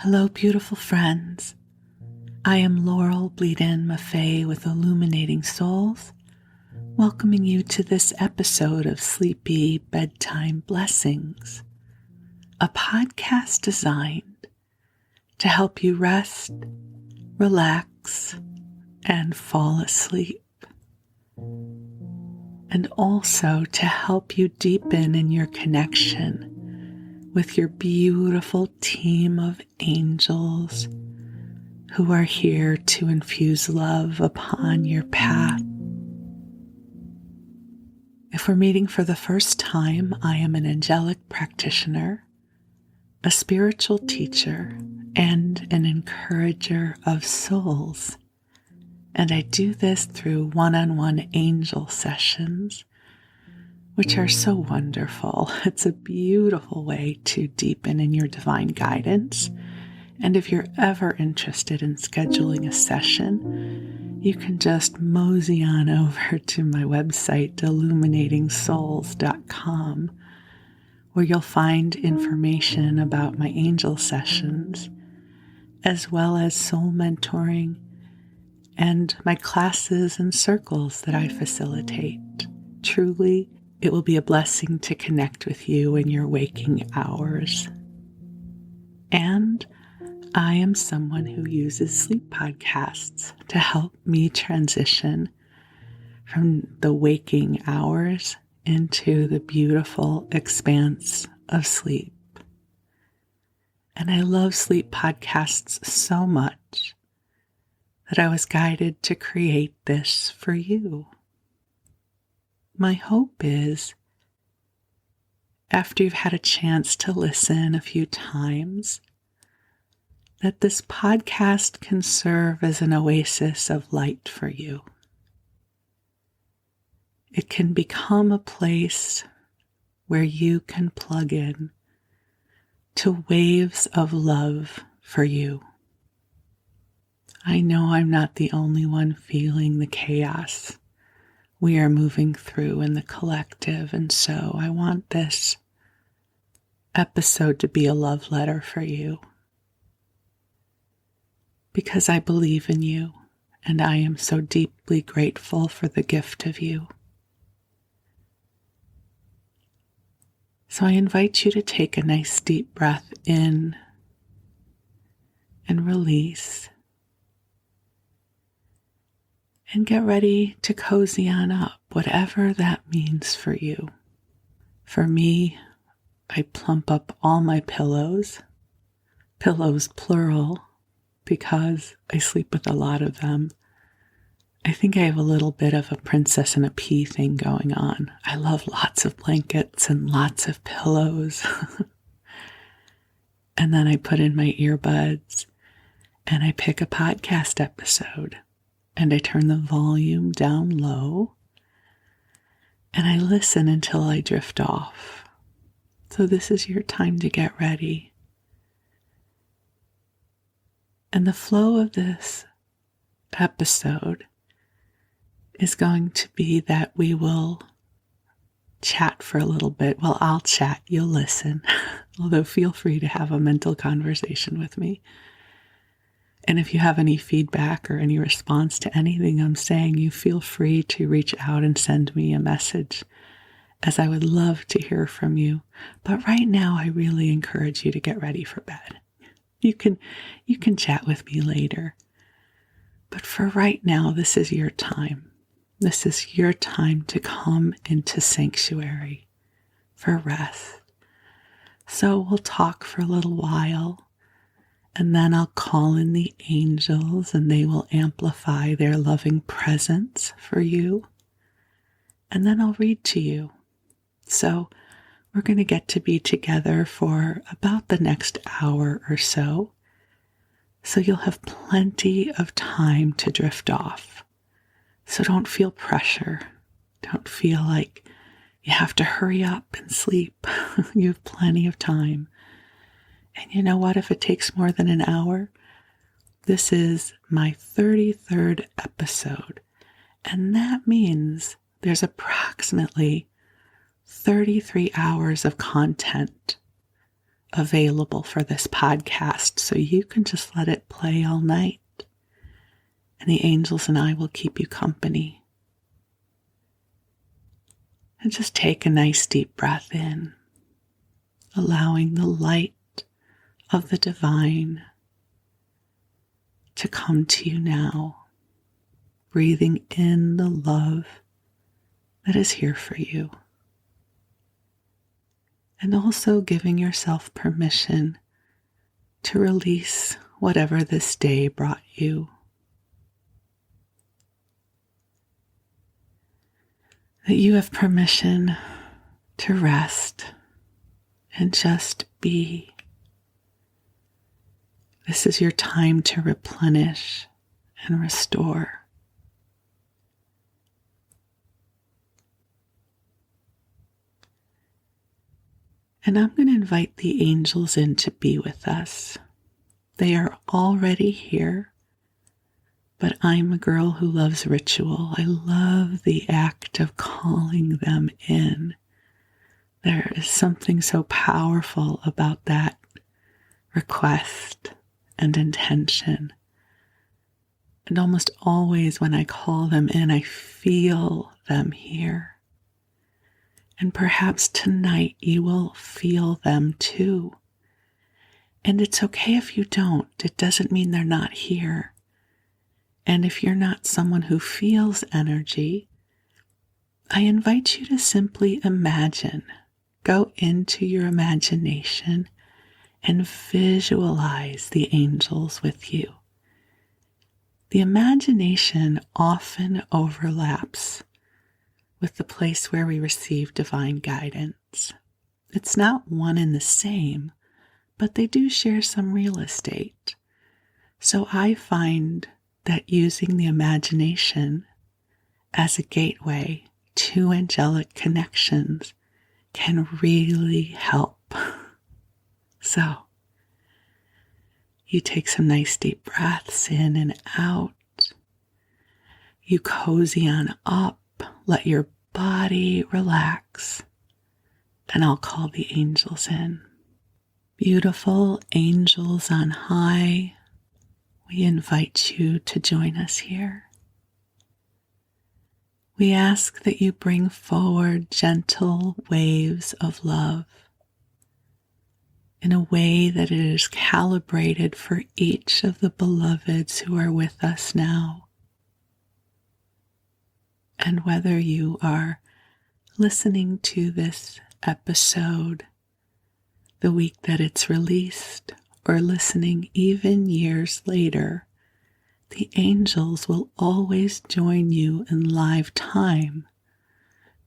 Hello, beautiful friends. I am Laurel, Bleadon-Maffei with Illuminating Souls, welcoming you to this episode of Sleepy Bedtime Blessings, a podcast designed to help you rest, relax, and fall asleep, and also to help you deepen in your connection with your beautiful team of angels who are here to infuse love upon your path. If we're meeting for the first time, I am an angelic practitioner, a spiritual teacher, and an encourager of souls. And I do this through one-on-one angel sessions, which are so wonderful. It's a beautiful way to deepen in your divine guidance. And if you're ever interested in scheduling a session, you can just mosey on over to my website, illuminatingsouls.com, where you'll find information about my angel sessions, as well as soul mentoring and my classes and circles that I facilitate. Truly, it will be a blessing to connect with you in your waking hours. And I am someone who uses sleep podcasts to help me transition from the waking hours into the beautiful expanse of sleep. And I love sleep podcasts so much that I was guided to create this for you. My hope is, after you've had a chance to listen a few times, that this podcast can serve as an oasis of light for you. It can become a place where you can plug in to waves of love for you. I know I'm not the only one feeling the chaos we are moving through in the collective, and so I want this episode to be a love letter for you, because I believe in you and I am so deeply grateful for the gift of you. So I invite you to take a nice deep breath in and release, and get ready to cozy on up, whatever that means for you. For me, I plump up all my pillows plural, because I sleep with a lot of them. I think I have a little bit of a princess and a pea thing going on. I love lots of blankets and lots of pillows. And then I put in my earbuds and I pick a podcast episode. And I turn the volume down low, and I listen until I drift off. So this is your time to get ready. And the flow of this episode is going to be that we will chat for a little bit. Well, I'll chat, you'll listen, although feel free to have a mental conversation with me. And if you have any feedback or any response to anything I'm saying, you feel free to reach out and send me a message, as I would love to hear from you. But right now, I really encourage you to get ready for bed. You can chat with me later. But for right now, this is your time. This is your time to come into sanctuary for rest. So we'll talk for a little while. And then I'll call in the angels and they will amplify their loving presence for you. And then I'll read to you. So we're going to get to be together for about the next hour or so. So you'll have plenty of time to drift off. So don't feel pressure. Don't feel like you have to hurry up and sleep. You have plenty of time. And you know what? If it takes more than an hour, this is my 33rd episode. And that means there's approximately 33 hours of content available for this podcast, so you can just let it play all night. And the angels and I will keep you company. And just take a nice deep breath in, allowing the light of the divine to come to you now, breathing in the love that is here for you. And also giving yourself permission to release whatever this day brought you. That you have permission to rest and just be. This is your time to replenish and restore. And I'm going to invite the angels in to be with us. They are already here, but I'm a girl who loves ritual. I love the act of calling them in. There is something so powerful about that request and intention. And almost always when I call them in, I feel them here. And perhaps tonight you will feel them too. And it's okay if you don't. It doesn't mean they're not here. And if you're not someone who feels energy, I invite you to simply imagine. Go into your imagination and visualize the angels with you. The imagination often overlaps with the place where we receive divine guidance. It's not one and the same, but they do share some real estate. So I find that using the imagination as a gateway to angelic connections can really help. So, you take some nice deep breaths in and out. You cozy on up. Let your body relax, and I'll call the angels in. Beautiful angels on high, we invite you to join us here. We ask that you bring forward gentle waves of love in a way that it is calibrated for each of the beloveds who are with us now. And whether you are listening to this episode the week that it's released or listening even years later, the angels will always join you in live time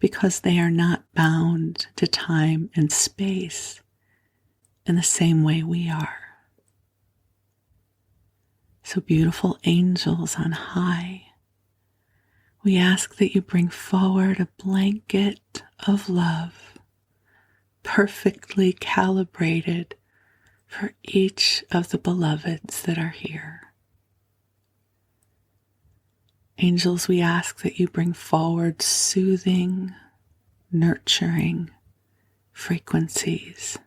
because they are not bound to time and space in the same way we are. So beautiful angels on high, we ask that you bring forward a blanket of love, perfectly calibrated for each of the beloveds that are here. Angels, we ask that you bring forward soothing, nurturing frequencies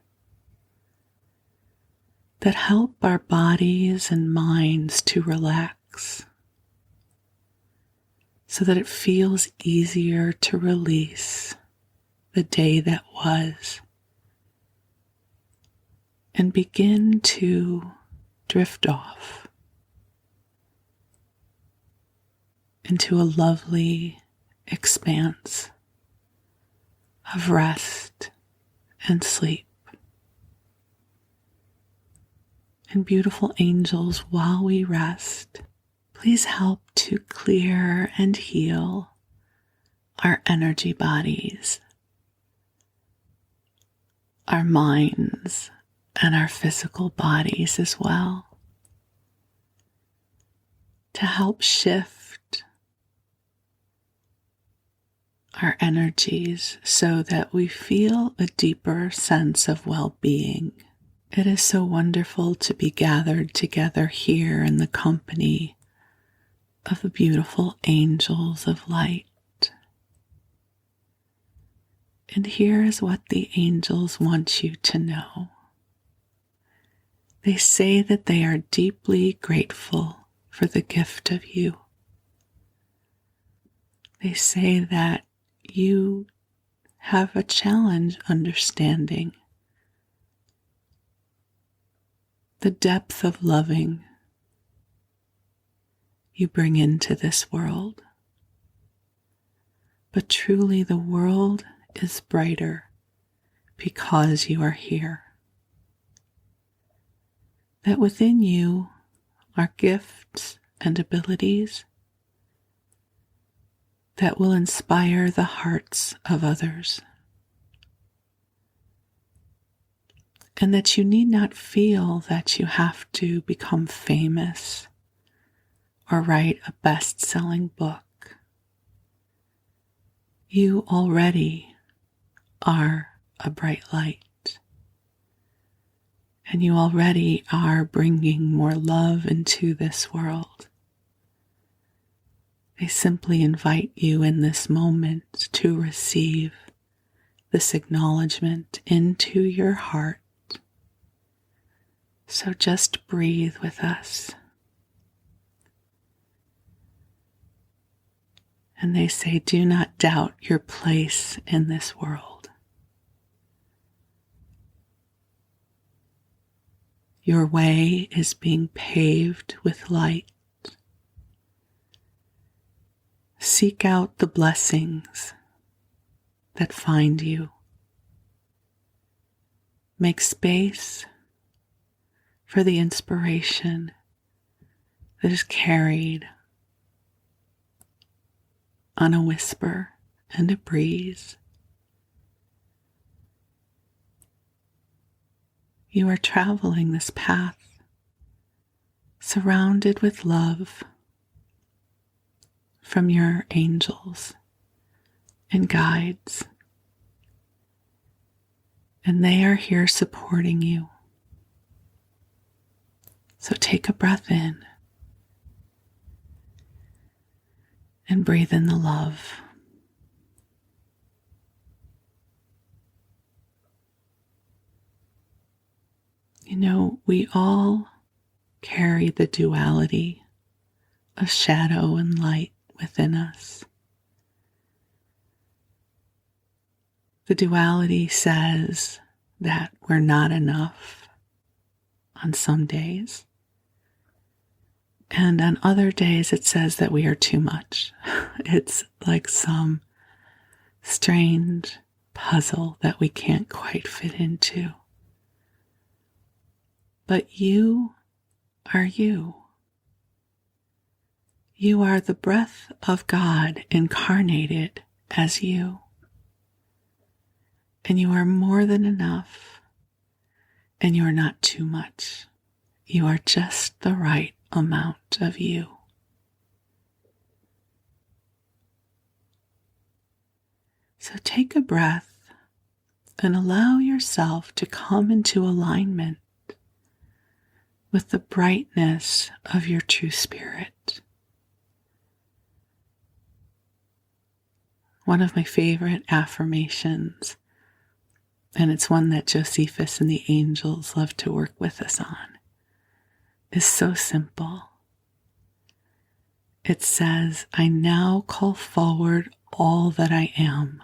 that help our bodies and minds to relax, so that it feels easier to release the day that was and begin to drift off into a lovely expanse of rest and sleep. And beautiful angels, while we rest, please help to clear and heal our energy bodies, our minds, and our physical bodies as well, to help shift our energies so that we feel a deeper sense of well-being. It is so wonderful to be gathered together here in the company of the beautiful angels of light. And here is what the angels want you to know. They say that they are deeply grateful for the gift of you. They say that you have a challenge understanding the depth of loving you bring into this world. But truly the world is brighter because you are here. That within you are gifts and abilities that will inspire the hearts of others. And that you need not feel that you have to become famous or write a best-selling book. You already are a bright light. And you already are bringing more love into this world. They simply invite you in this moment to receive this acknowledgement into your heart. So just breathe with us. And they say, do not doubt your place in this world. Your way is being paved with light. Seek out the blessings that find you. Make space for the inspiration that is carried on a whisper and a breeze. You are traveling this path surrounded with love from your angels and guides, and they are here supporting you. So take a breath in and breathe in the love. You know, we all carry the duality of shadow and light within us. The duality says that we're not enough on some days, and on other days it says that we are too much. It's like some strange puzzle that we can't quite fit into. But you are you. You are the breath of God incarnated as you. And you are more than enough. And you are not too much. You are just the right amount of you. So take a breath and allow yourself to come into alignment with the brightness of your true spirit. One of my favorite affirmations, and it's one that Josephus and the angels love to work with us on, is so simple. It says, I now call forward all that I am.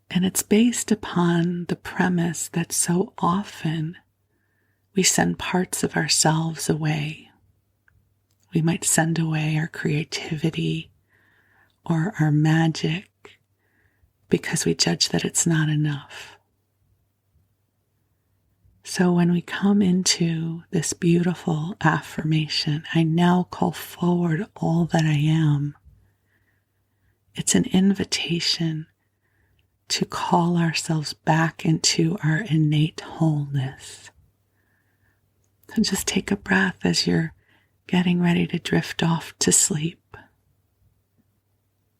And it's based upon the premise that so often we send parts of ourselves away. We might send away our creativity or our magic because we judge that it's not enough. So when we come into this beautiful affirmation, I now call forward all that I am, it's an invitation to call ourselves back into our innate wholeness. So just take a breath as you're getting ready to drift off to sleep.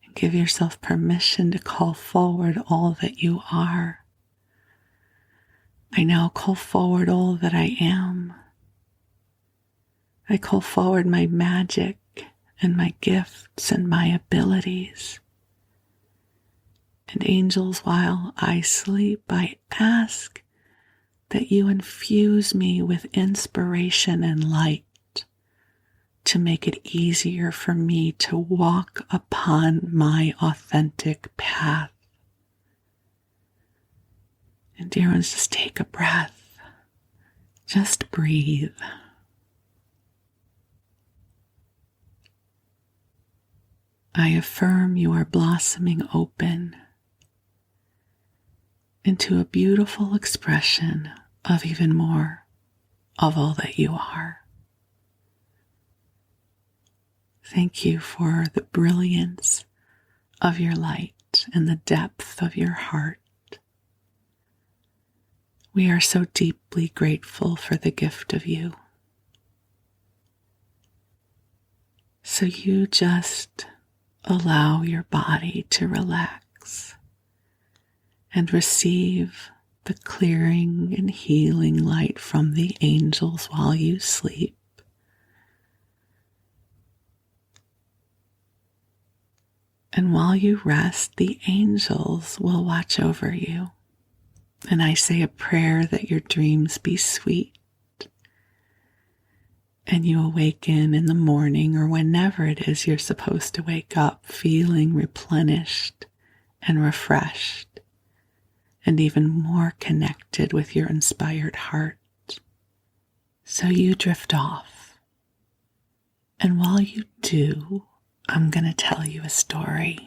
And give yourself permission to call forward all that you are. I now call forward all that I am. I call forward my magic and my gifts and my abilities. And angels, while I sleep, I ask that you infuse me with inspiration and light to make it easier for me to walk upon my authentic path. And dear ones, just take a breath. Just breathe. I affirm you are blossoming open into a beautiful expression of even more of all that you are. Thank you for the brilliance of your light and the depth of your heart. We are so deeply grateful for the gift of you. So you just allow your body to relax and receive the clearing and healing light from the angels while you sleep. And while you rest, the angels will watch over you. And I say a prayer that your dreams be sweet and you awaken in the morning or whenever it is you're supposed to wake up feeling replenished and refreshed and even more connected with your inspired heart. So you drift off. And while you do, I'm going to tell you a story.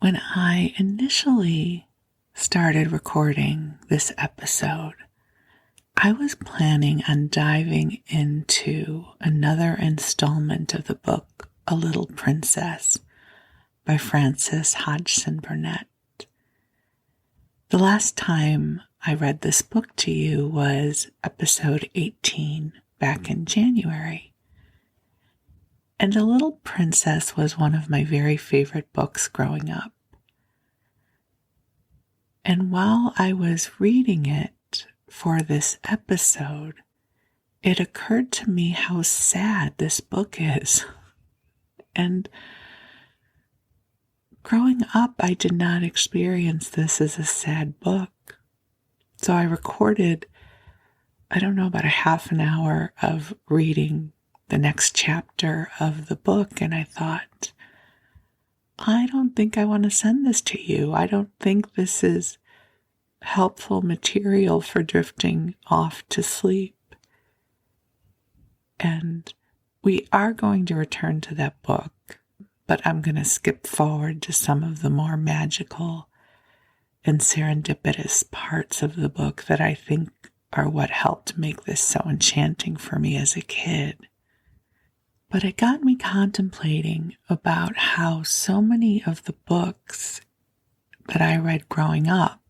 When I initially started recording this episode, I was planning on diving into another installment of the book, A Little Princess by Frances Hodgson Burnett. The last time I read this book to you was episode 18 back in January. And A Little Princess was one of my very favorite books growing up. And while I was reading it for this episode, it occurred to me how sad this book is. And growing up, I did not experience this as a sad book. So I recorded, about a half an hour of reading the next chapter of the book, and I thought, I don't think I want to send this to you. I don't think this is helpful material for drifting off to sleep. And we are going to return to that book, but I'm going to skip forward to some of the more magical and serendipitous parts of the book that I think are what helped make this so enchanting for me as a kid. But it got me contemplating about how so many of the books that I read growing up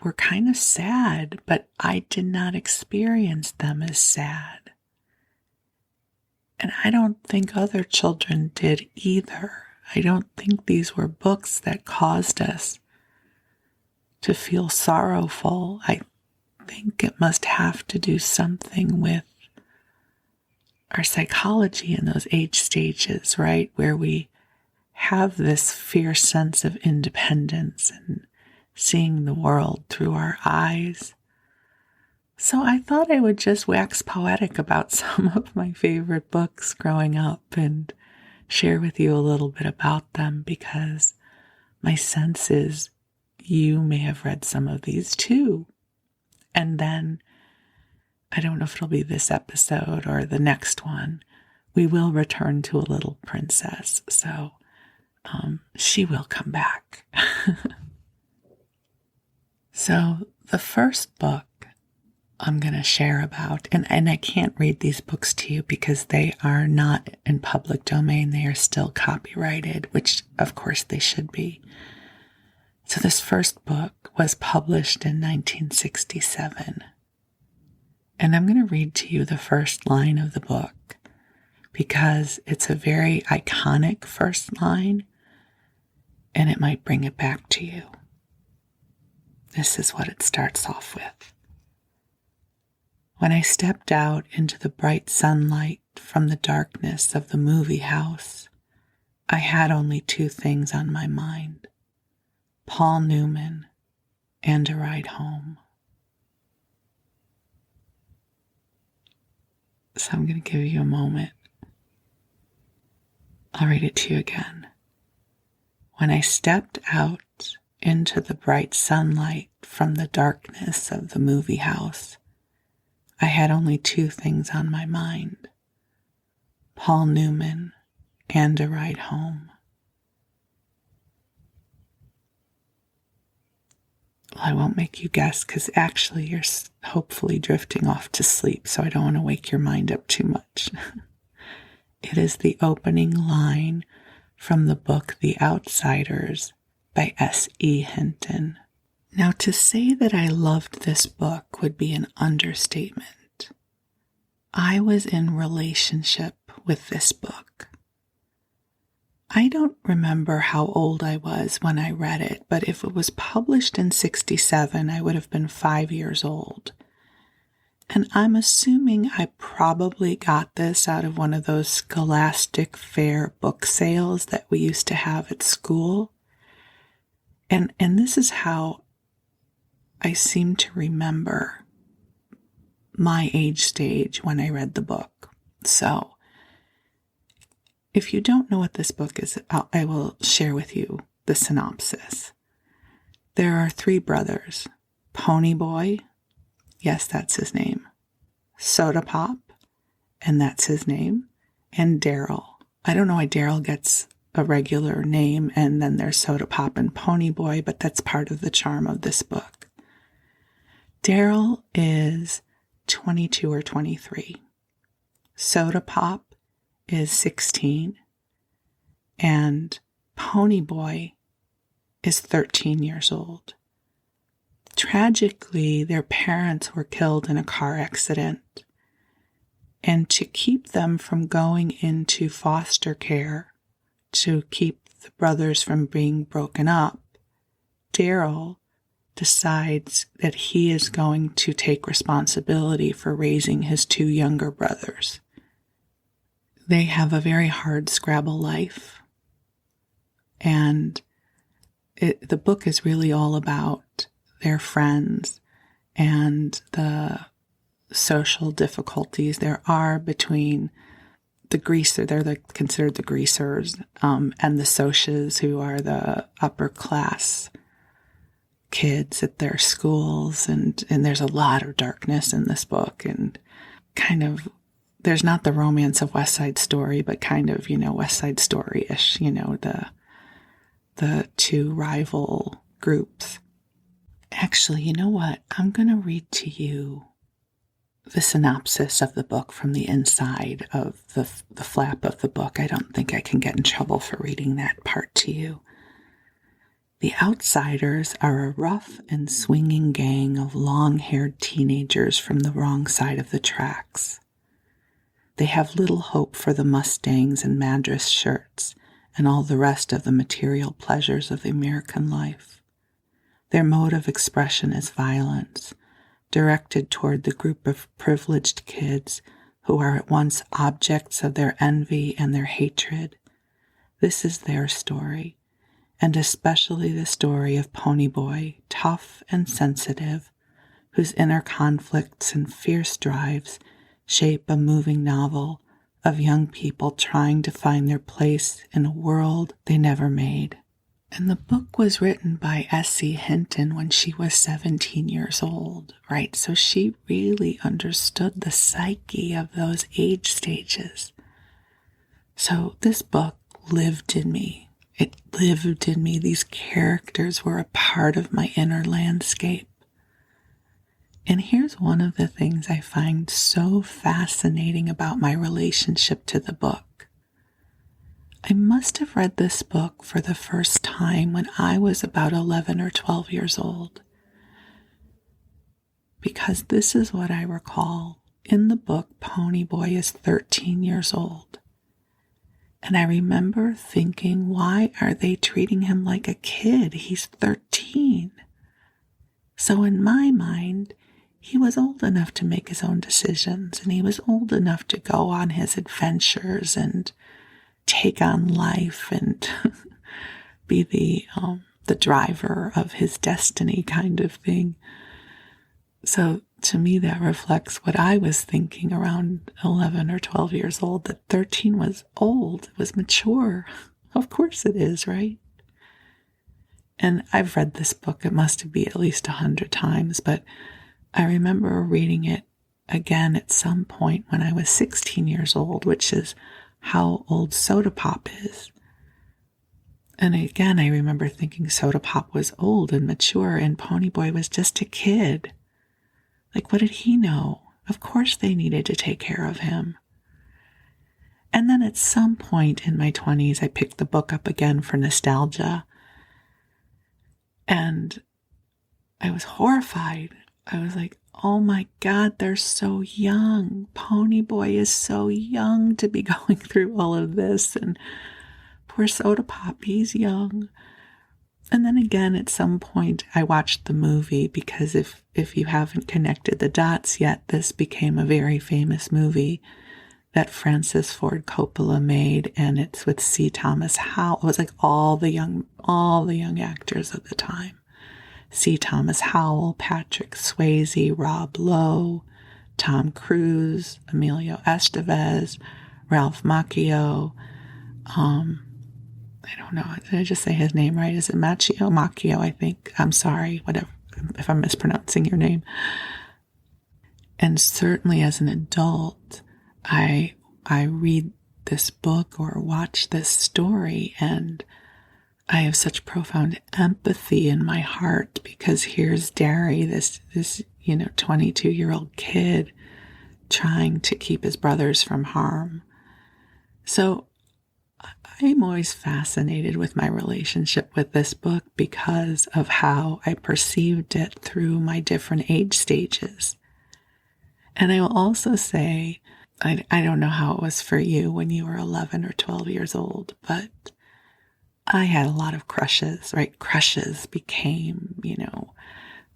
were kind of sad, but I did not experience them as sad. And I don't think other children did either. I don't think these were books that caused us to feel sorrowful. I think it must have to do something with our psychology in those age stages, right? Where we have this fierce sense of independence and seeing the world through our eyes. So I thought I would just wax poetic about some of my favorite books growing up and share with you a little bit about them, because my sense is you may have read some of these too. And then, I don't know if it'll be this episode or the next one, we will return to A Little Princess. So she will come back. So the first book I'm going to share about, and I can't read these books to you because they are not in public domain. They are still copyrighted, which of course they should be. So this first book was published in 1967. And I'm going to read to you the first line of the book because it's a very iconic first line and it might bring it back to you. This is what it starts off with. When I stepped out into the bright sunlight from the darkness of the movie house, I had only two things on my mind: Paul Newman and a ride home. So I'm going to give you a moment. I'll read it to you again. When I stepped out into the bright sunlight from the darkness of the movie house, I had only two things on my mind: Paul Newman and a ride home. Well, I won't make you guess because actually you're hopefully drifting off to sleep, so I don't want to wake your mind up too much. It is the opening line from the book The Outsiders by S.E. Hinton. Now, to say that I loved this book would be an understatement. I was in relationship with this book. I don't remember how old I was when I read it, but if it was published in 1967, I would have been 5 years old. And I'm assuming I probably got this out of one of those Scholastic Fair book sales that we used to have at school. And this is how I seem to remember my age stage when I read the book. So, if you don't know what this book is, I will share with you the synopsis. There are 3 brothers: Pony Boy, yes, that's his name; Soda Pop, and that's his name; and Daryl. I don't know why Daryl gets a regular name and then there's Soda Pop and Pony Boy, but that's part of the charm of this book. Daryl is 22 or 23. Soda Pop is 16, and Pony Boy is 13 years old. Tragically, their parents were killed in a car accident, and to keep them from going into foster care, to keep the brothers from being broken up, Daryl decides that he is going to take responsibility for raising his 2 younger brothers. They have a very hard scrabble life, and the book is really all about their friends and the social difficulties there are between the greaser, they're considered the greasers, and the socias, who are the upper class kids at their schools, and there's a lot of darkness in this book, and kind of, there's not the romance of West Side Story, but kind of, West Side Story-ish, the 2 rival groups. Actually, you know what? I'm going to read to you the synopsis of the book from the inside of the flap of the book. I don't think I can get in trouble for reading that part to you. The Outsiders are a rough and swinging gang of long-haired teenagers from the wrong side of the tracks. They have little hope for the Mustangs and Madras shirts and all the rest of the material pleasures of the American life. Their mode of expression is violence, directed toward the group of privileged kids who are at once objects of their envy and their hatred. This is their story, and especially the story of Pony Boy, tough and sensitive, whose inner conflicts and fierce drives shape a moving novel of young people trying to find their place in a world they never made. And the book was written by S.E. Hinton when she was 17 years old, right? So she really understood the psyche of those age stages. So this book lived in me. It lived in me. These characters were a part of my inner landscape. And here's one of the things I find so fascinating about my relationship to the book. I must have read this book for the first time when I was about 11 or 12 years old, because this is what I recall. In the book, Pony Boy is 13 years old, and I remember thinking, why are they treating him like a kid? He's 13. So in my mind, he was old enough to make his own decisions, and he was old enough to go on his adventures and take on life and be the the driver of his destiny kind of thing. So to me, that reflects what I was thinking around 11 or 12 years old, that 13 was old, it was mature. Of course it is, right? And I've read this book, it must be at least 100 times, but I remember reading it again at some point when I was 16 years old, which is how old Soda Pop is. And again, I remember thinking Soda Pop was old and mature and Ponyboy was just a kid. Like, what did he know? Of course they needed to take care of him. And then at some point in my 20s, I picked the book up again for nostalgia. And I was horrified. I was like, oh my God, they're so young. Ponyboy is so young to be going through all of this. And poor Soda Pop, he's young. And then again, at some point, I watched the movie because if you haven't connected the dots yet, this became a very famous movie that Francis Ford Coppola made, and it's with C. Thomas Howell. It was like all the young actors of the time. C. Thomas Howell, Patrick Swayze, Rob Lowe, Tom Cruise, Emilio Estevez, Ralph Macchio. I don't know. Did I just say his name right? Is it Macchio, I think. I'm sorry, whatever, if I'm mispronouncing your name. And certainly as an adult, I read this book or watch this story and I have such profound empathy in my heart because here's Derry, this 22-year-old kid trying to keep his brothers from harm. So I'm always fascinated with my relationship with this book because of how I perceived it through my different age stages. And I will also say, I don't know how it was for you when you were 11 or 12 years old, but I had a lot of crushes, right? Crushes became,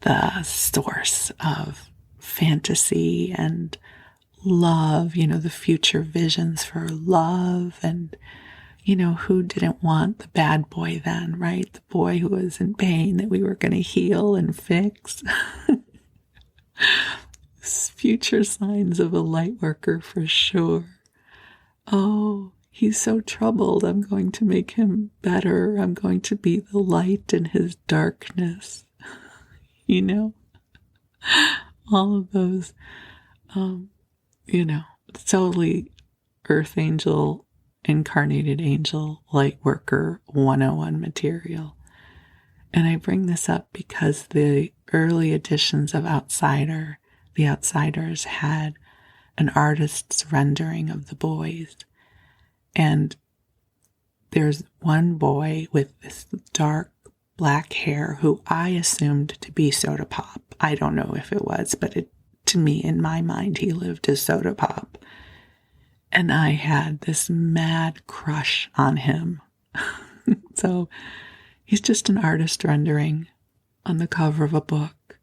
the source of fantasy and love, the future visions for love and who didn't want the bad boy then, right? The boy who was in pain that we were going to heal and fix. Future signs of a light worker for sure. Oh, he's so troubled. I'm going to make him better. I'm going to be the light in his darkness. All of those, totally earth angel, incarnated angel, light worker 101 material. And I bring this up because the early editions of The Outsiders had an artist's rendering of the boys. And there's one boy with this dark black hair who I assumed to be Soda Pop. I don't know if it was, but to me, in my mind, he lived as Soda Pop. And I had this mad crush on him. So he's just an artist rendering on the cover of a book.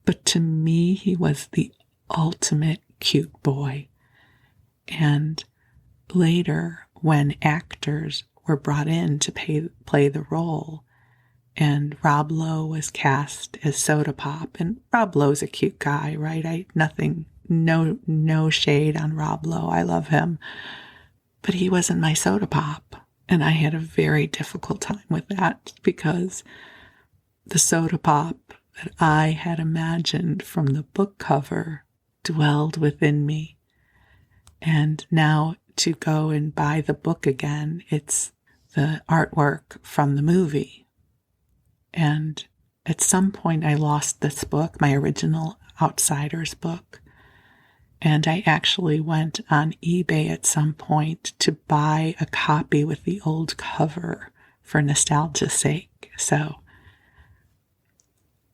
But to me, he was the ultimate cute boy. And later, when actors were brought in to play the role, and Rob Lowe was cast as Soda Pop, and Rob Lowe's a cute guy, right? No shade on Rob Lowe. I love him. But he wasn't my Soda Pop. And I had a very difficult time with that because the Soda Pop that I had imagined from the book cover dwelled within me. And now to go and buy the book again, it's the artwork from the movie. And at some point I lost this book, my original Outsiders book. And I actually went on eBay at some point to buy a copy with the old cover for nostalgia's sake. So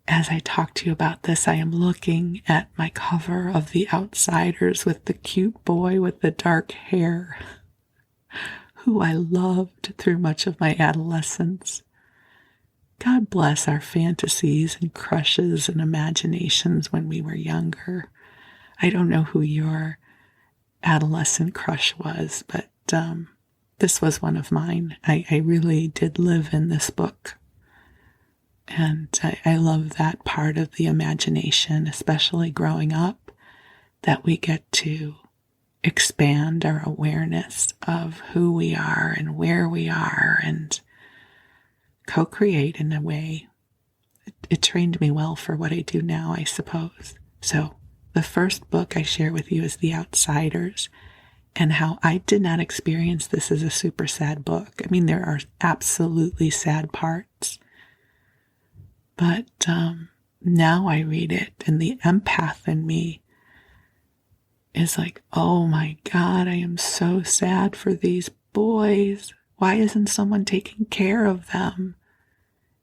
as I talk to you about this, I am looking at my cover of The Outsiders with the cute boy with the dark hair, who I loved through much of my adolescence. God bless our fantasies and crushes and imaginations when we were younger. I don't know who your adolescent crush was, but this was one of mine. I really did live in this book. And I love that part of the imagination, especially growing up, that we get to expand our awareness of who we are and where we are and co-create in a way. It trained me well for what I do now, I suppose. So the first book I share with you is The Outsiders, and how I did not experience this as a super sad book. I mean, there are absolutely sad parts, but now I read it, and the empath in me is like, oh my God, I am so sad for these boys. Why isn't someone taking care of them?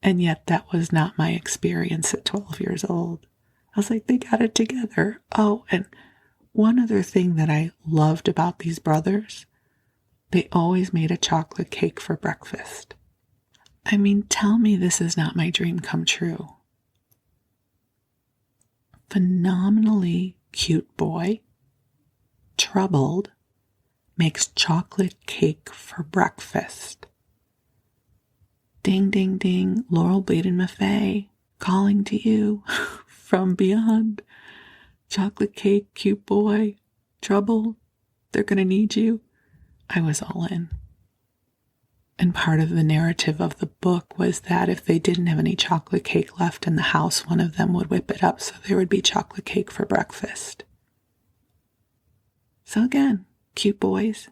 And yet that was not my experience at 12 years old. I was like, they got it together. Oh, and one other thing that I loved about these brothers, they always made a chocolate cake for breakfast. I mean, tell me this is not my dream come true. Phenomenally cute boy, troubled, makes chocolate cake for breakfast. Ding, ding, ding, Laurel, Bleadon-Maffei, calling to you from beyond. Chocolate cake, cute boy, trouble, they're going to need you. I was all in. And part of the narrative of the book was that if they didn't have any chocolate cake left in the house, one of them would whip it up so there would be chocolate cake for breakfast. So again, cute boys,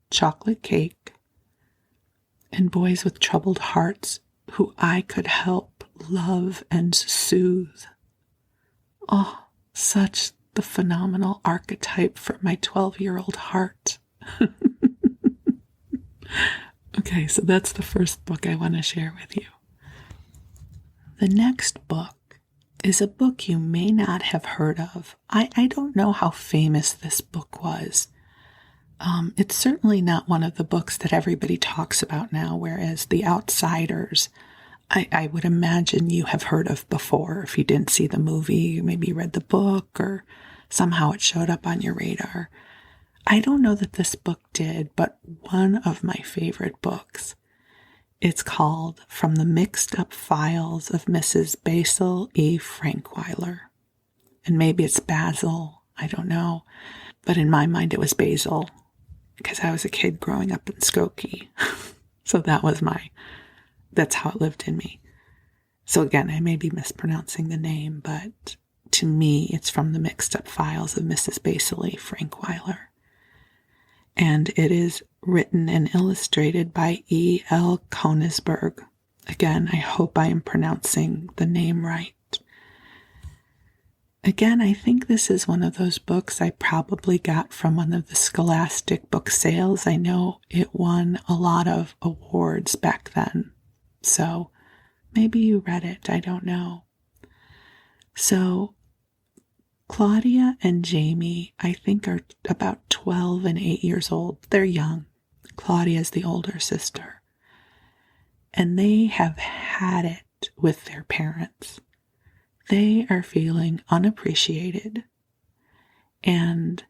chocolate cake, and boys with troubled hearts who I could help love and soothe. Oh, such the phenomenal archetype for my 12-year-old heart. Okay, so that's the first book I want to share with you. The next book is a book you may not have heard of. I don't know how famous this book was. It's certainly not one of the books that everybody talks about now, whereas The Outsiders, I would imagine you have heard of before. If you didn't see the movie, maybe you read the book, or somehow it showed up on your radar. I don't know that this book did, but one of my favorite books, it's called From the Mixed Up Files of Mrs. Basil E. Frankweiler. And maybe it's Basil, I don't know. But in my mind, it was Basil, because I was a kid growing up in Skokie. So that's how it lived in me. So again, I may be mispronouncing the name, but to me, it's From the Mixed Up Files of Mrs. Basil E. Frankweiler. And it is written and illustrated by E. L. Konisberg. Again, I hope I am pronouncing the name right. Again, I think this is one of those books I probably got from one of the Scholastic book sales. I know it won a lot of awards back then. So maybe you read it, I don't know. So Claudia and Jamie, I think, are about 12 and 8 years old. They're young. Claudia's the older sister. And they have had it with their parents. They are feeling unappreciated. And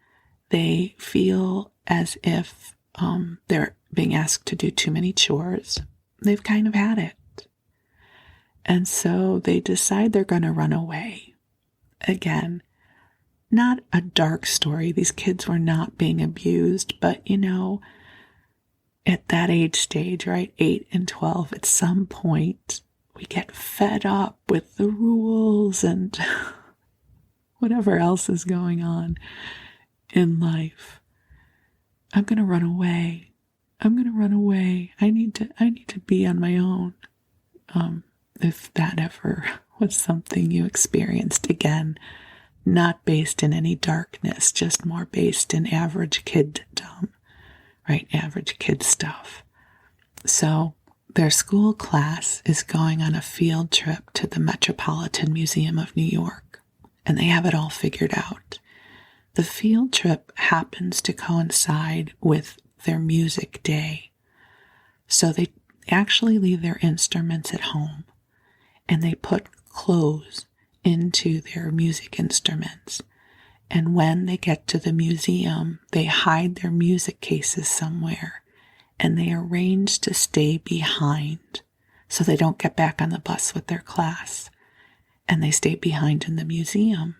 they feel as if they're being asked to do too many chores. They've kind of had it. And so they decide they're going to run away. Again, not a dark story. These kids were not being abused, but at that age stage, right, 8 and 12, at some point, we get fed up with the rules and whatever else is going on in life. I'm going to run away. I'm going to run away. I need to be on my own. If that ever was something you experienced, again, not based in any darkness, just more based in average kiddom, right? Average kid stuff. So their school class is going on a field trip to the Metropolitan Museum of New York, and they have it all figured out. The field trip happens to coincide with their music day. So they actually leave their instruments at home, and they put clothes into their music instruments. And when they get to the museum, they hide their music cases somewhere, and they arrange to stay behind so they don't get back on the bus with their class, and they stay behind in the museum.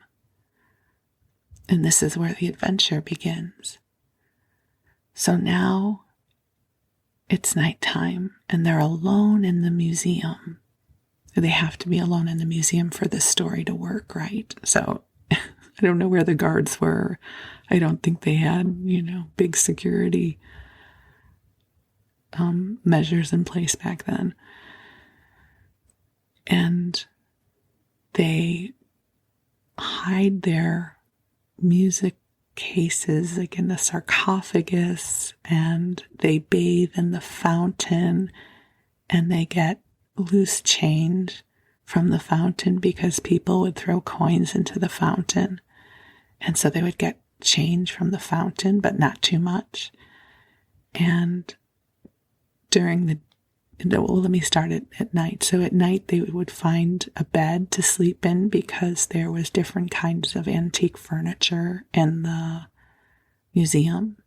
And this is where the adventure begins. So now it's nighttime, and they're alone in the museum. They have to be alone in the museum for this story to work, right? So I don't know where the guards were. I don't think they had, big security measures in place back then. And they hide their music cases like in the sarcophagus, and they bathe in the fountain, and they get loose change from the fountain because people would throw coins into the fountain. And so they would get change from the fountain, but not too much. And let me start it at night. So at night they would find a bed to sleep in because there was different kinds of antique furniture in the museum.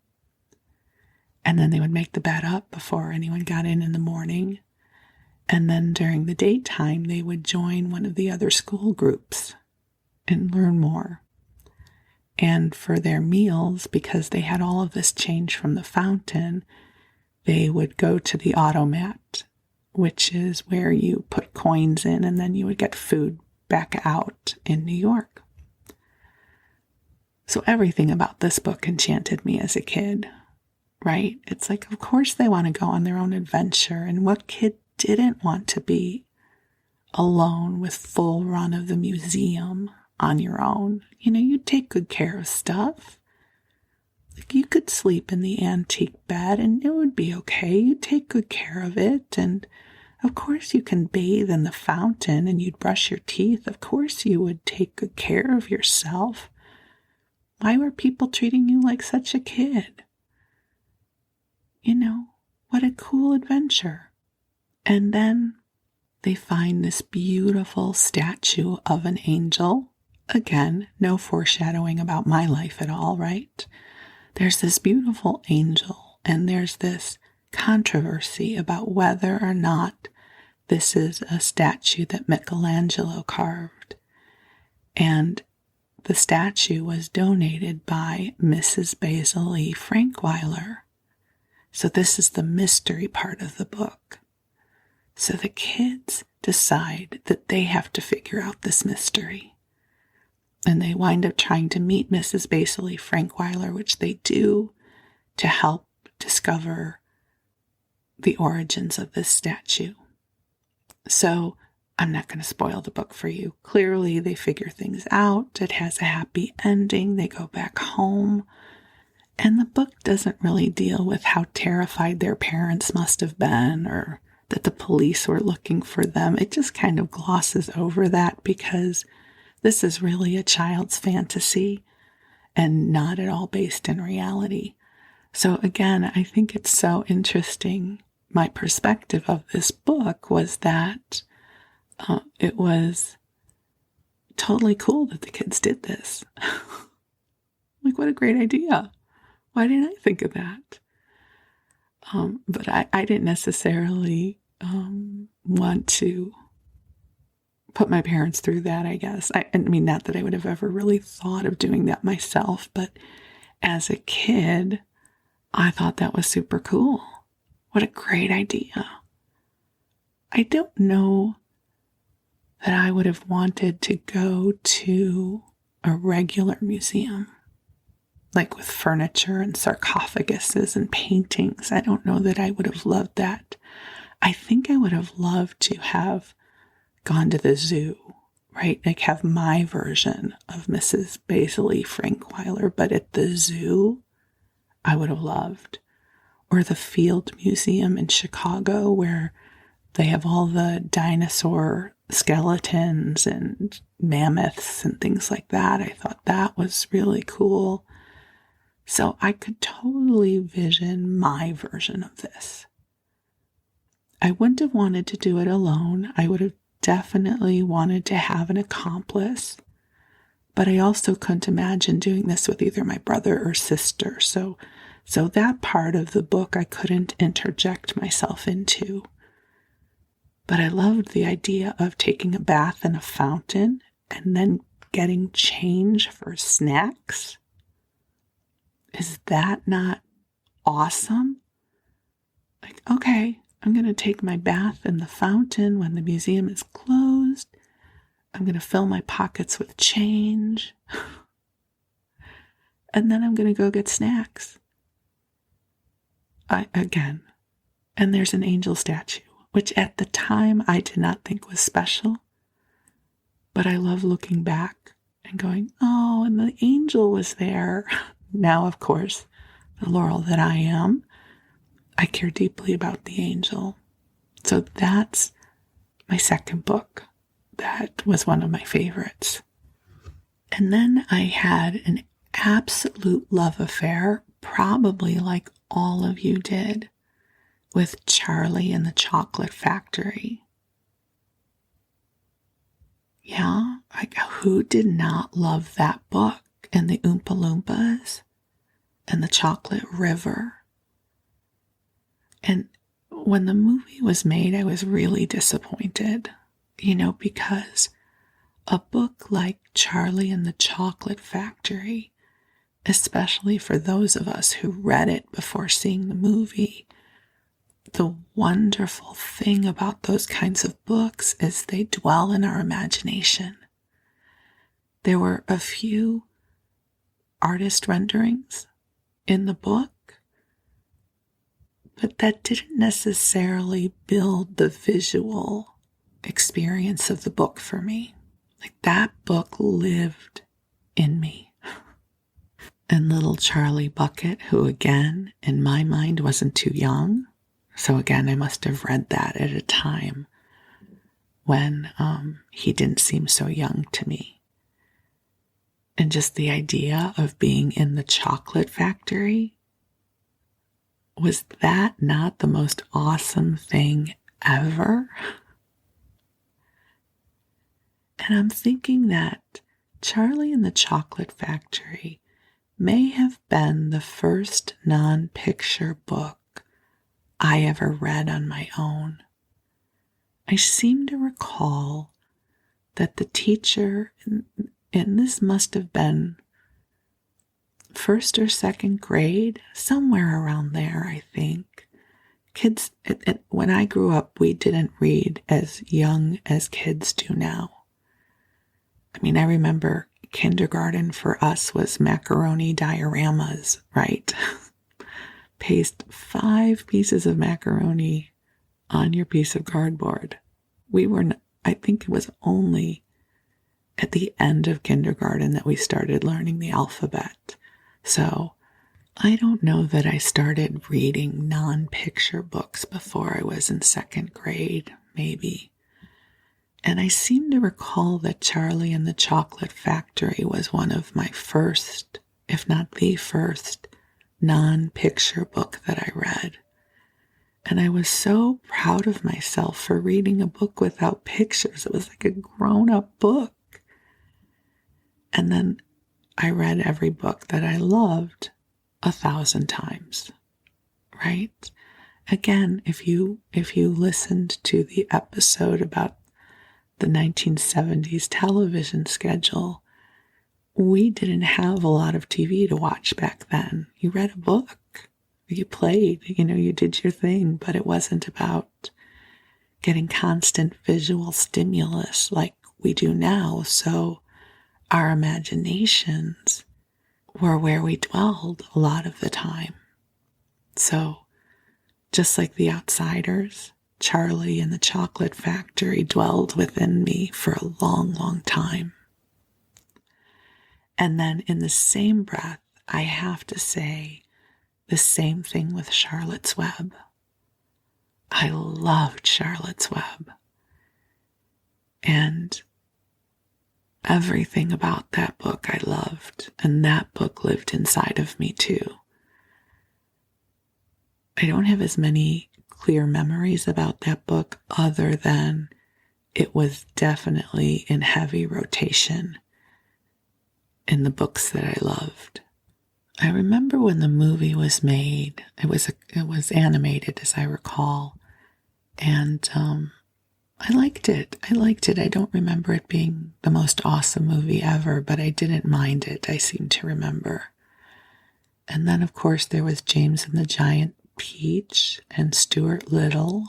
And then they would make the bed up before anyone got in the morning. And then during the daytime, they would join one of the other school groups and learn more. And for their meals, because they had all of this change from the fountain, they would go to the automat, which is where you put coins in and then you would get food back out in New York. So everything about this book enchanted me as a kid, right? It's like, of course they want to go on their own adventure. And what kid didn't want to be alone with full run of the museum on your own? You'd take good care of stuff. Like you could sleep in the antique bed and it would be okay. You'd take good care of it. And of course you can bathe in the fountain and you'd brush your teeth. Of course you would take good care of yourself. Why were people treating you like such a kid? What a cool adventure. And then they find this beautiful statue of an angel. Again, no foreshadowing about my life at all, right? There's this beautiful angel, and there's this controversy about whether or not this is a statue that Michelangelo carved. And the statue was donated by Mrs. Basil Lee Frankweiler. So this is the mystery part of the book. So the kids decide that they have to figure out this mystery. And they wind up trying to meet Mrs. Basil Lee Frankweiler, which they do, to help discover the origins of this statue. So I'm not going to spoil the book for you. Clearly, they figure things out. It has a happy ending. They go back home. And the book doesn't really deal with how terrified their parents must have been or that the police were looking for them. It just kind of glosses over that because this is really a child's fantasy and not at all based in reality. So again, I think it's so interesting. My perspective of this book was that it was totally cool that the kids did this. Like, what a great idea. Why didn't I think of that? But I didn't necessarily want to put my parents through that, I guess. I mean, not that I would have ever really thought of doing that myself, but as a kid, I thought that was super cool. What a great idea. I don't know that I would have wanted to go to a regular museum, like with furniture and sarcophaguses and paintings. I don't know that I would have loved that. I think I would have loved to have gone to the zoo, right? Like have my version of Mrs. Basil Lee Frankweiler, but at the zoo, I would have loved. Or the Field Museum in Chicago, where they have all the dinosaur skeletons and mammoths and things like that. I thought that was really cool. So I could totally vision my version of this. I wouldn't have wanted to do it alone. I would have definitely wanted to have an accomplice, but I also couldn't imagine doing this with either my brother or sister. So that part of the book I couldn't interject myself into. But I loved the idea of taking a bath in a fountain and then getting change for snacks. Is that not awesome? Like, okay, I'm going to take my bath in the fountain when the museum is closed. I'm going to fill my pockets with change. And then I'm going to go get snacks. And there's an angel statue, which at the time I did not think was special. But I love looking back and going, oh, and the angel was there. Now, of course, the Laurel that I am, I care deeply about the angel. So that's my second book. That was one of my favorites. And then I had an absolute love affair, probably like all of you did, with Charlie and the Chocolate Factory. Yeah, like who did not love that book? And the Oompa Loompas and the Chocolate River. And when the movie was made, I was really disappointed, because a book like Charlie and the Chocolate Factory, especially for those of us who read it before seeing the movie, the wonderful thing about those kinds of books is they dwell in our imagination. There were a few artist renderings in the book, but that didn't necessarily build the visual experience of the book for me. Like that book lived in me. And little Charlie Bucket, who again, in my mind, wasn't too young. So again, I must have read that at a time when he didn't seem so young to me. And just the idea of being in the chocolate factory, was that not the most awesome thing ever? And I'm thinking that Charlie and the Chocolate Factory may have been the first non-picture book I ever read on my own. I seem to recall that the teacher, and this must have been first or second grade, somewhere around there, I think. Kids, when I grew up, we didn't read as young as kids do now. I mean, I remember kindergarten for us was macaroni dioramas, right? Paste 5 pieces of macaroni on your piece of cardboard. I think it was only at the end of kindergarten that we started learning the alphabet. So I don't know that I started reading non-picture books before I was in second grade, maybe. And I seem to recall that Charlie and the Chocolate Factory was one of my first, if not the first, non-picture book that I read. And I was so proud of myself for reading a book without pictures. It was like a grown-up book. And then I read every book that I loved 1,000 times, right? Again, if you listened to the episode about the 1970s television schedule, we didn't have a lot of TV to watch back then. You read a book, you played, you did your thing, but it wasn't about getting constant visual stimulus like we do now. So our imaginations were where we dwelled a lot of the time. So just like The Outsiders, Charlie and the Chocolate Factory dwelled within me for a long, long time. And then in the same breath, I have to say the same thing with Charlotte's Web. I loved Charlotte's Web. And everything about that book I loved, and that book lived inside of me too. I don't have as many clear memories about that book other than it was definitely in heavy rotation in the books that I loved. I remember when the movie was made, it was animated as I recall, and I liked it. I don't remember it being the most awesome movie ever, but I didn't mind it, I seem to remember. And then, of course, there was James and the Giant Peach and Stuart Little.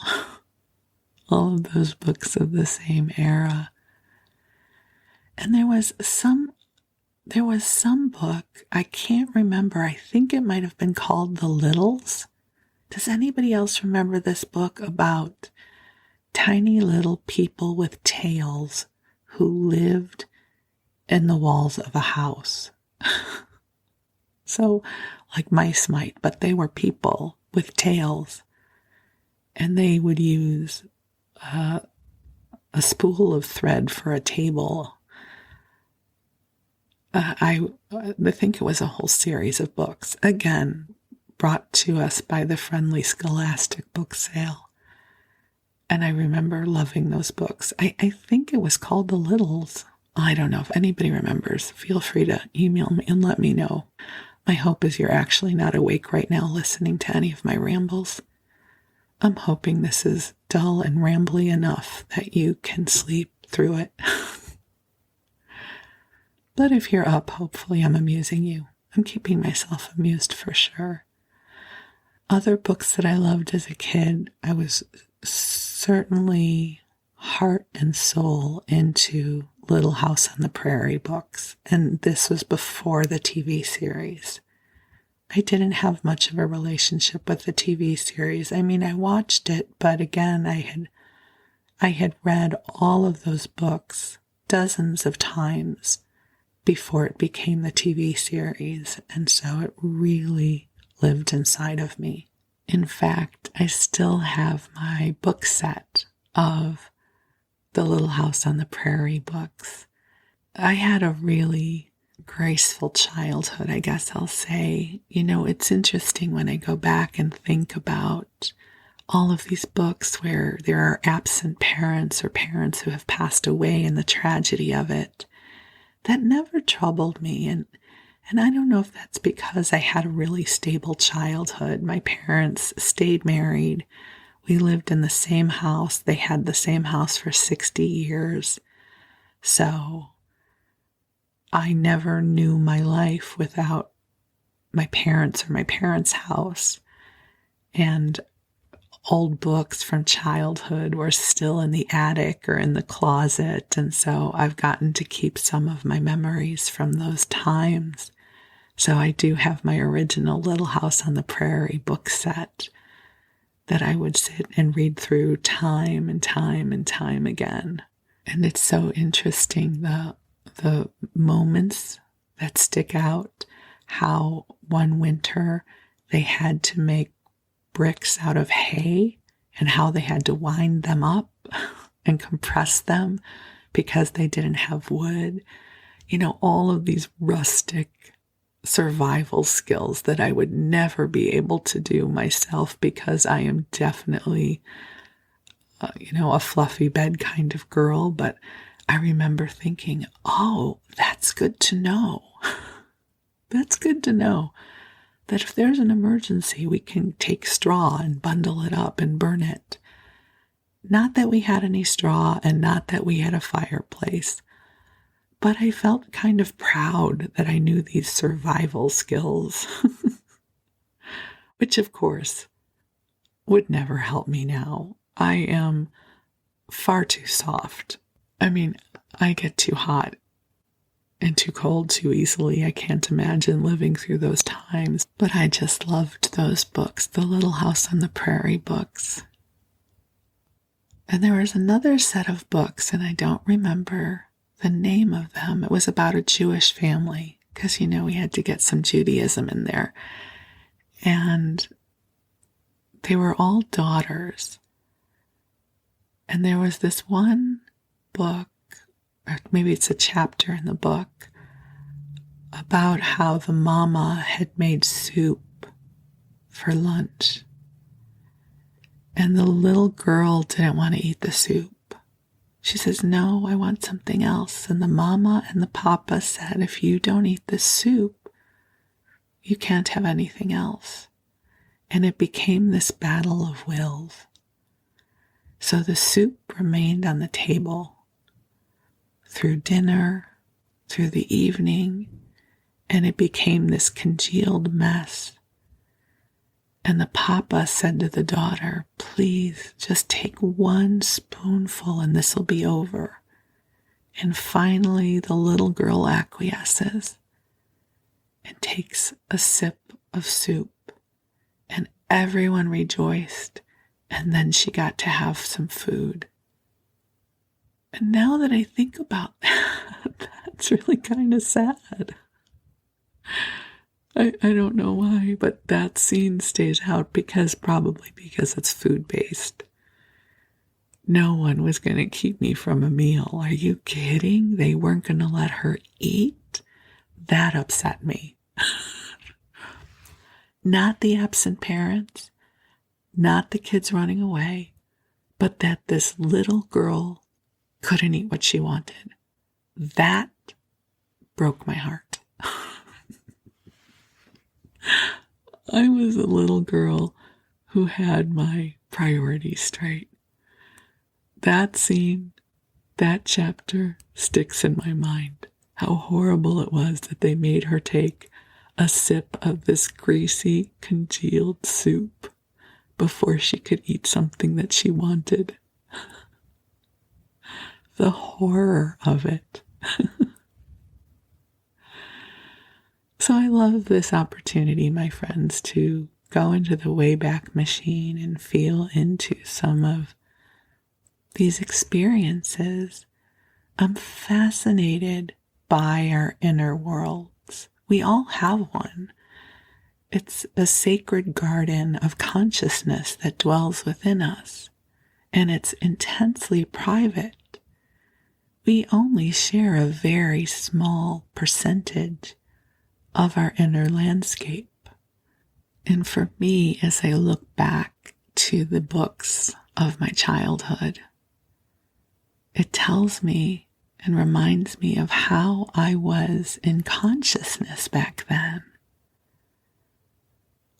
All of those books of the same era. And there was some book, I can't remember. I think it might have been called The Littles. Does anybody else remember this book about tiny little people with tails who lived in the walls of a house? So, like mice might, but they were people with tails. And they would use a spool of thread for a table. I think it was a whole series of books, again, brought to us by the friendly Scholastic book sale. And I remember loving those books. I think it was called The Littles. I don't know if anybody remembers. Feel free to email me and let me know. My hope is you're actually not awake right now listening to any of my rambles. I'm hoping this is dull and rambly enough that you can sleep through it. But if you're up, hopefully I'm amusing you. I'm keeping myself amused for sure. Other books that I loved as a kid, I was certainly heart and soul into Little House on the Prairie books. And this was before the TV series. I didn't have much of a relationship with the TV series. I mean, I watched it, but again, I had read all of those books dozens of times before it became the TV series, and so it really lived inside of me. In fact, I still have my book set of the Little House on the Prairie books. I had a really graceful childhood, I guess I'll say. You know, it's interesting when I go back and think about all of these books where there are absent parents or parents who have passed away and the tragedy of it. That never troubled me. And I don't know if that's because I had a really stable childhood. My parents stayed married. We lived in the same house. They had the same house for 60 years. So I never knew my life without my parents or my parents' house. And old books from childhood were still in the attic or in the closet. And so I've gotten to keep some of my memories from those times. So I do have my original Little House on the Prairie book set that I would sit and read through time and time and time again. And it's so interesting, the moments that stick out, how one winter they had to make bricks out of hay and how they had to wind them up and compress them because they didn't have wood. You know, all of these rustic survival skills that I would never be able to do myself because I am definitely, a fluffy bed kind of girl. But I remember thinking, oh, that's good to know. That's good to know that if there's an emergency, we can take straw and bundle it up and burn it. Not that we had any straw and not that we had a fireplace, but I felt kind of proud that I knew these survival skills, which of course would never help me now. I am far too soft. I mean, I get too hot and too cold too easily. I can't imagine living through those times. But I just loved those books, the Little House on the Prairie books. And there was another set of books, and I don't remember the name of them. It was about a Jewish family, because, we had to get some Judaism in there. And they were all daughters. And there was this one book, or maybe it's a chapter in the book, about how the mama had made soup for lunch. And the little girl didn't want to eat the soup. She says, no, I want something else. And the mama and the papa said, if you don't eat the soup, you can't have anything else. And it became this battle of wills. So the soup remained on the table through dinner, through the evening, and it became this congealed mess. And the papa said to the daughter, please just take one spoonful and this will be over. And finally the little girl acquiesces and takes a sip of soup. And everyone rejoiced. And then she got to have some food. And now that I think about that, that's really kind of sad. I don't know why, but that scene stays out probably because it's food-based. No one was going to keep me from a meal. Are you kidding? They weren't going to let her eat? That upset me. Not the absent parents, not the kids running away, but that this little girl couldn't eat what she wanted. That broke my heart. I was a little girl who had my priorities straight. That scene, that chapter sticks in my mind. How horrible it was that they made her take a sip of this greasy, congealed soup before she could eat something that she wanted. The horror of it. So I love this opportunity, my friends, to go into the Wayback Machine and feel into some of these experiences. I'm fascinated by our inner worlds. We all have one. It's a sacred garden of consciousness that dwells within us, and it's intensely private. We only share a very small percentage of our inner landscape. And for me, as I look back to the books of my childhood, it tells me and reminds me of how I was in consciousness back then.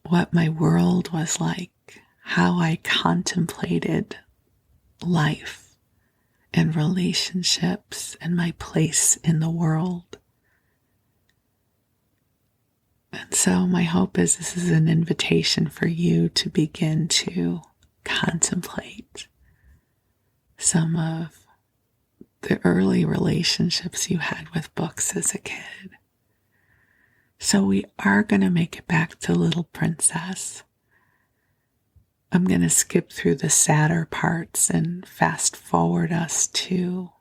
What my world was like, how I contemplated life and relationships and my place in the world. And so my hope is this is an invitation for you to begin to contemplate some of the early relationships you had with books as a kid. So we are going to make it back to Little Princess. I'm going to skip through the sadder parts and fast forward us to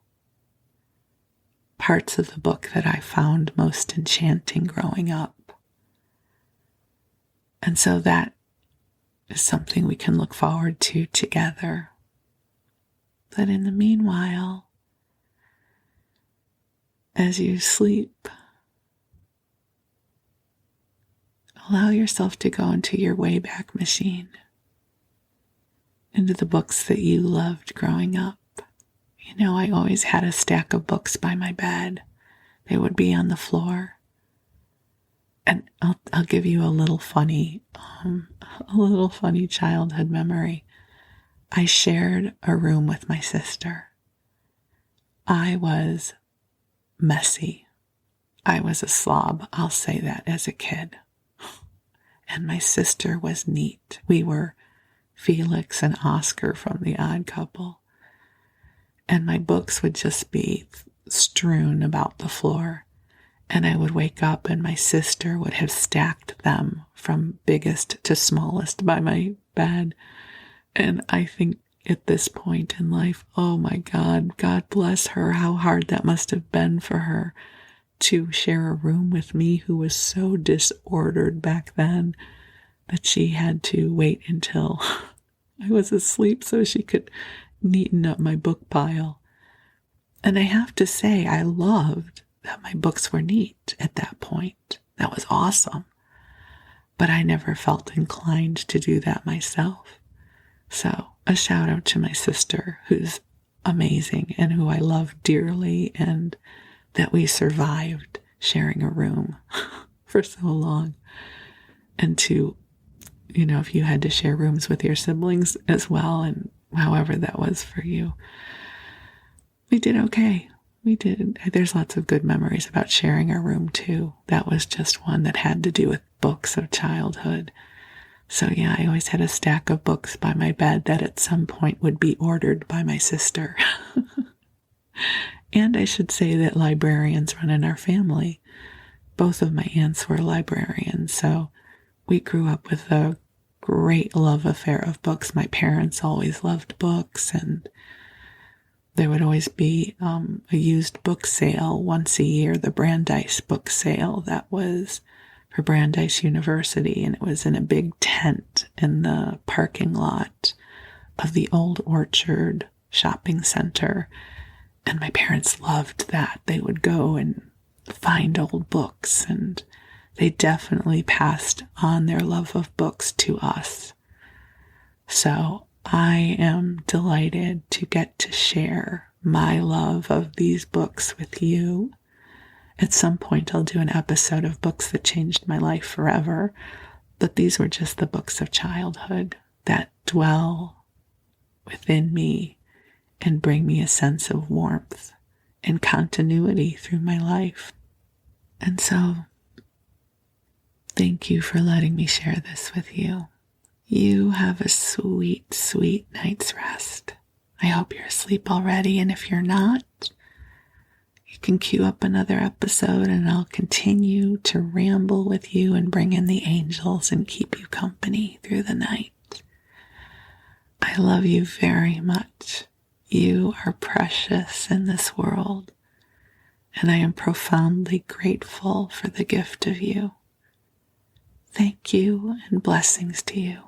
parts of the book that I found most enchanting growing up. And so that is something we can look forward to together. But in the meanwhile, as you sleep, allow yourself to go into your Wayback Machine, into the books that you loved growing up. You know, I always had a stack of books by my bed. They would be on the floor. And I'll give you a little funny childhood memory. I shared a room with my sister. I was messy. I was a slob. I'll say that as a kid. And my sister was neat. We were Felix and Oscar from The Odd Couple. And my books would just be strewn about the floor. And I would wake up and my sister would have stacked them from biggest to smallest by my bed. And I think at this point in life, oh my God, God bless her, how hard that must have been for her to share a room with me who was so disordered back then that she had to wait until I was asleep so she could neaten up my book pile. And I have to say, I loved that my books were neat at that point. That was awesome. But I never felt inclined to do that myself. So a shout out to my sister, who's amazing and who I love dearly, and that we survived sharing a room for so long. And to, you know, if you had to share rooms with your siblings as well, and however that was for you. We did okay. We did. There's lots of good memories about sharing our room too. That was just one that had to do with books of childhood. So yeah, I always had a stack of books by my bed that at some point would be ordered by my sister. And I should say that librarians run in our family. Both of my aunts were librarians, so we grew up with a great love affair of books. My parents always loved books, and there would always be a used book sale once a year, the Brandeis book sale that was for Brandeis University, and it was in a big tent in the parking lot of the Old Orchard shopping center. And my parents loved that. They would go and find old books, and they definitely passed on their love of books to us. So I am delighted to get to share my love of these books with you. At some point, I'll do an episode of books that changed my life forever, but these were just the books of childhood that dwell within me and bring me a sense of warmth and continuity through my life. And so, thank you for letting me share this with you. You have a sweet, sweet night's rest. I hope you're asleep already, and if you're not, you can queue up another episode and I'll continue to ramble with you and bring in the angels and keep you company through the night. I love you very much. You are precious in this world, and I am profoundly grateful for the gift of you. Thank you and blessings to you.